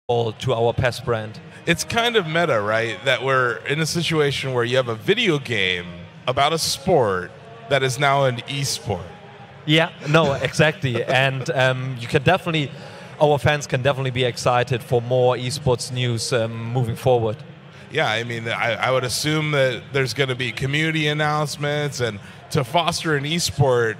to our PES brand. It's kind of meta, right? That we're in a situation where you have a video game about a sport that is now an esport. Yeah, no, exactly. And you can definitely, our fans can definitely be excited for more esports news moving forward. Yeah, I mean, I would assume that there's going to be community announcements, and to foster an esport,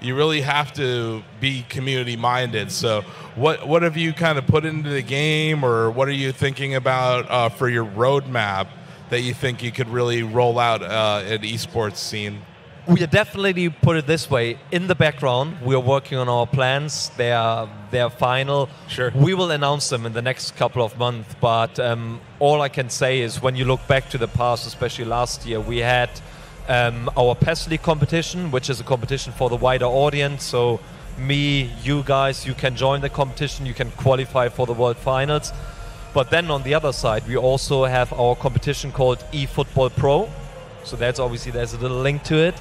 you really have to be community-minded. So what have you kind of put into the game, or what are you thinking about for your roadmap that you think you could really roll out an esports scene? We are definitely, put it this way, in the background, we are working on our plans. They are final. Sure. We will announce them in the next couple of months, but all I can say is when you look back to the past, especially last year, we had our PES League competition, which is a competition for the wider audience. So me, you guys, you can join the competition, you can qualify for the World Finals. But then on the other side, we also have our competition called eFootball Pro. So that's obviously, there's a little link to it.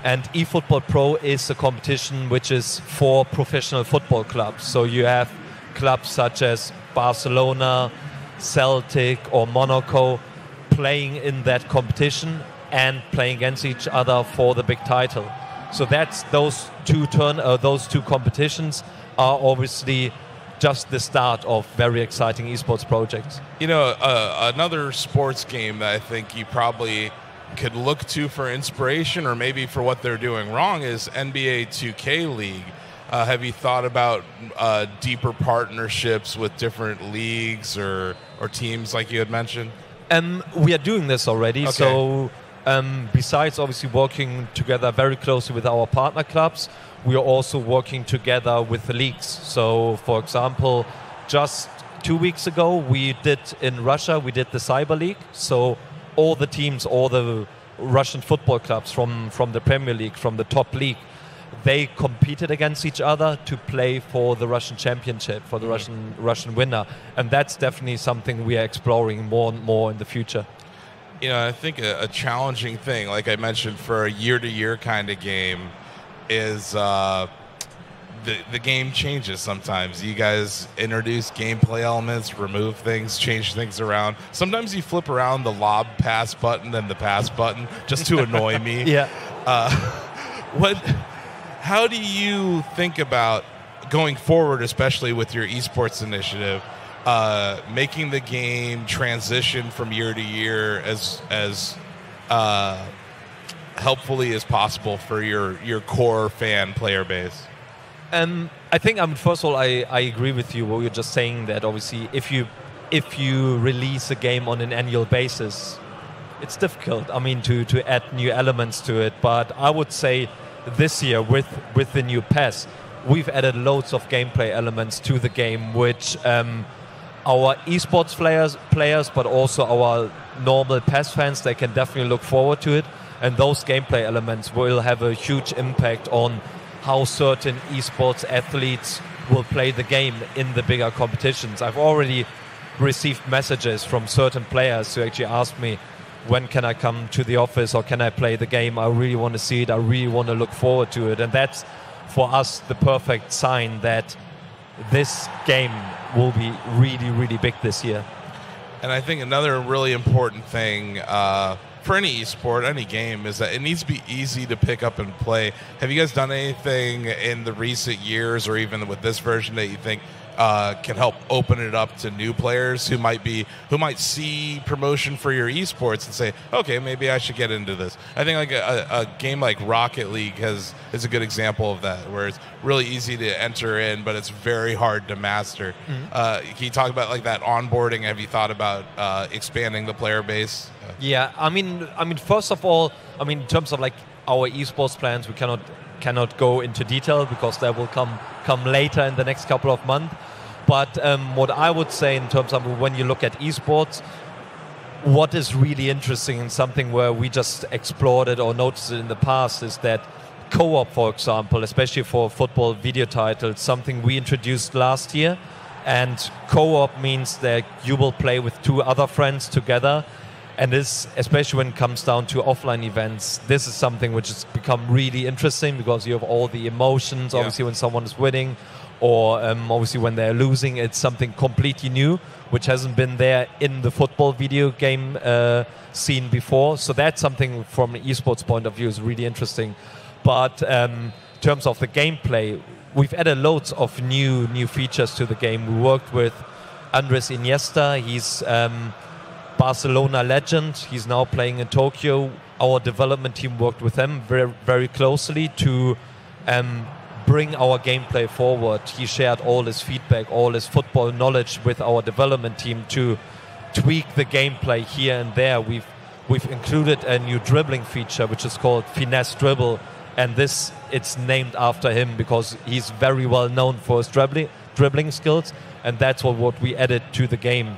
And eFootball Pro is a competition which is for professional football clubs. So you have clubs such as Barcelona, Celtic or Monaco playing in that competition and playing against each other for the big title. So that's those two competitions are obviously just the start of very exciting esports projects. You know, another sports game that I think you probably could look to for inspiration, or maybe for what they're doing wrong, is NBA 2K League. Have you thought about deeper partnerships with different leagues or teams like you had mentioned? We are doing this already. Okay. So besides obviously working together very closely with our partner clubs, we are also working together with the leagues. So for example, just 2 weeks ago we did in Russia, we did the Cyber League. So all the teams, all the Russian football clubs from the Premier League, from the top league, they competed against each other to play for the Russian championship, for the Russian winner. And that's definitely something we are exploring more and more in the future. You know, I think a challenging thing, like I mentioned, for a year-to-year kind of game is the game changes sometimes. You guys introduce gameplay elements, remove things, change things around. Sometimes you flip around the lob pass button and the pass button just to annoy me. Yeah. How do you think about going forward, especially with your esports initiative, making the game transition from year to year as helpfully as possible for your core fan player base? I think, first of all, I agree with you. What you're just saying, that obviously if you release a game on an annual basis, it's difficult. I mean, to add new elements to it. But I would say this year with the new PES, we've added loads of gameplay elements to the game, which our esports players, but also our normal PES fans, they can definitely look forward to it. And those gameplay elements will have a huge impact on how certain esports athletes will play the game in the bigger competitions. I've already received messages from certain players who actually asked me, when can I come to the office or can I play the game? I really want to see it. I really want to look forward to it. And that's, for us, the perfect sign that this game will be really, really big this year. And I think another really important thing for any esport, any game, is that it needs to be easy to pick up and play. Have you guys done anything in the recent years, or even with this version, that you think can help open it up to new players who might see promotion for your esports and say, okay, maybe I should get into this? I think like a game like Rocket League is a good example of that, where it's really easy to enter in, but it's very hard to master. Can you talk about like that onboarding? Have you thought about expanding the player base? Yeah, I mean, first of all, in terms of like our esports plans, we cannot go into detail because that will come later in the next couple of months. But what I would say in terms of when you look at esports, what is really interesting and something where we just explored it or noticed it in the past is that co-op, for example, especially for football video titles, something we introduced last year. And co-op means that you will play with two other friends together. And this, especially when it comes down to offline events, this is something which has become really interesting because you have all the emotions, obviously, when someone is winning or obviously when they're losing, it's something completely new, which hasn't been there in the football video game scene before. So that's something from an esports point of view is really interesting. But in terms of the gameplay, we've added loads of new features to the game. We worked with Andres Iniesta. He's Barcelona legend. He's now playing in Tokyo. Our development team worked with him very, very closely to bring our gameplay forward. He shared all his feedback, all his football knowledge with our development team to tweak the gameplay here and there. We've included a new dribbling feature which is called Finesse Dribble, and it's named after him because he's very well known for his dribbling skills, and that's what we added to the game.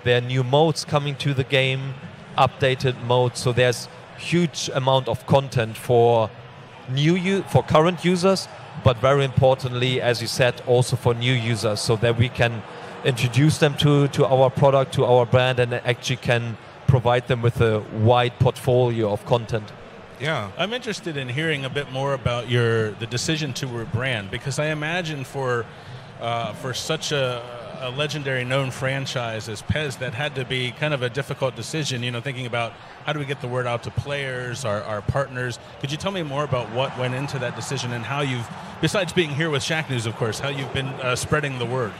There are new modes coming to the game, updated modes, so there's huge amount of content for current users, but very importantly, as you said, also for new users, so that we can introduce them to our product, to our brand, and actually can provide them with a wide portfolio of content. Yeah, I'm interested in hearing a bit more about the decision to rebrand, because I imagine for such a legendary known franchise as PES, that had to be kind of a difficult decision, thinking about how do we get the word out to players, our partners. Could you tell me more about what went into that decision and how you've, besides being here with Shack News, of course, how you've been spreading the word?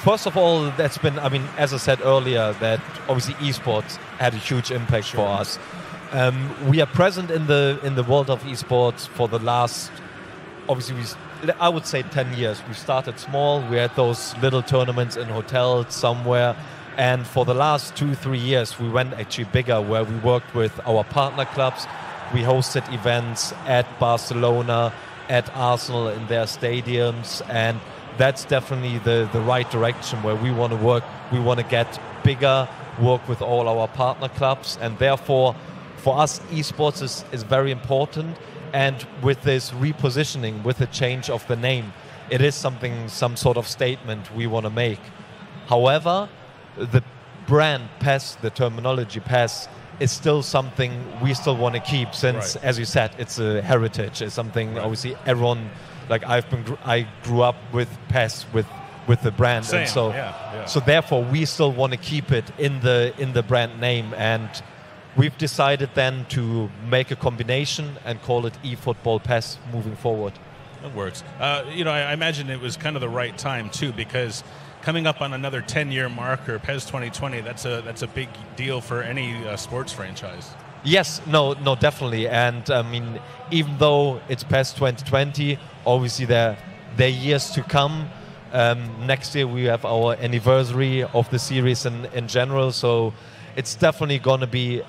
First of all, that's been, as I said earlier, that obviously esports had a huge impact for us. We are present in the world of esports for the last, obviously, I would say 10 years. We started small. We had those little tournaments in hotels somewhere. And for the last 2-3 years, we went actually bigger, where we worked with our partner clubs. We hosted events at Barcelona, at Arsenal in their stadiums. And that's definitely the right direction where we want to work. We want to get bigger, work with all our partner clubs. And therefore, for us, esports is very important. And with this repositioning, with the change of the name, it is some sort of statement we want to make. However, the brand PES, the terminology PES, is still something we still want to keep, since, as you said, it's a heritage. It's something obviously everyone, like I grew up with PES, with the brand. Same. And so therefore we still want to keep it in the brand name, and we've decided then to make a combination and call it eFootball PES moving forward. That works. I imagine it was kind of the right time too, because coming up on another 10-year marker, PES 2020, that's a big deal for any sports franchise. Yes, no, definitely. And even though it's PES 2020, obviously there are years to come. Next year we have our anniversary of the series in general, so it's definitely going to be